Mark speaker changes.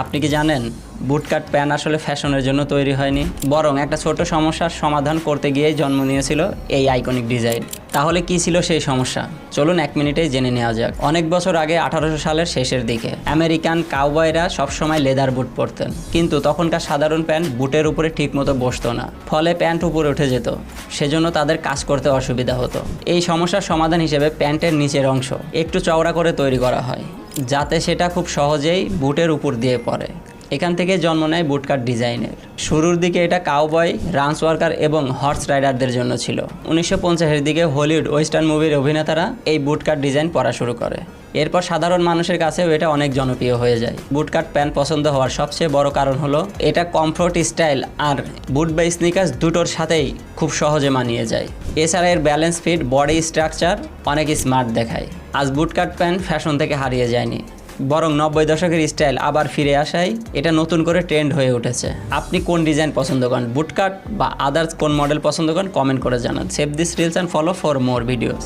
Speaker 1: আপনি কি জানেন বুটকাট প্যান্ট আসলে ফ্যাশনের জন্য তৈরি হয়নি, বরং একটা ছোট সমস্যার সমাধান করতে গিয়েই জন্ম নিয়েছিল এই আইকনিক ডিজাইন। তাহলে কি ছিল সেই সমস্যা? চলুন 1 মিনিটেই জেনে নেওয়া যাক। অনেক বছর আগে 1800 সালের শেষের দিকে আমেরিকান কাউবয়রা সবসময় লেদার বুট পরতেন, কিন্তু তখনকার সাধারণ প্যান্ট বুটের উপরে ঠিকমতো বসতো না, ফলে প্যান্ট উপরে উঠে যেত। সেজন্য তাদের কাজ করতে অসুবিধা হতো। এই সমস্যার সমাধান হিসেবে প্যান্টের নিচের অংশ একটু চওড়া করে তৈরি করা হয়, যাতে সেটা খুব সহজেই বুটের উপর দিয়ে পড়ে। এখান থেকে জন্ম নেয় বুটকাট ডিজাইনের। শুরুর দিকে এটা কাউবয়, রান্স ওয়ার্কার এবং হর্স রাইডারদের জন্য ছিল। 1950-এর দিকে হলিউড ওয়েস্টার্ন মুভির অভিনেতারা এই বুটকাট ডিজাইন পরা শুরু করে। এরপর সাধারণ মানুষের কাছেও এটা অনেক জনপ্রিয় হয়ে যায়। বুটকাট প্যান্ট পছন্দ হওয়ার সবচেয়ে বড় কারণ হলো এটা কমফোর্ট, স্টাইল আর বুট বা স্নিকার্স দুটোর সাথেই খুব সহজে মানিয়ে যায়। এছাড়া এর ব্যালেন্স ফিট, বডি স্ট্রাকচার অনেক স্মার্ট দেখায়। আজ বুটকাট প্যান্ট ফ্যাশন থেকে হারিয়ে যায়নি, বরং 90 দশকের স্টাইল আবার ফিরে আসায় এটা নতুন করে ট্রেন্ড হয়ে উঠেছে। আপনি কোন ডিজাইন পছন্দ করেন, বুটকাট বা আদার্স কোন মডেল পছন্দ করেন, কমেন্ট করে জানান। Save this reels and follow for more videos.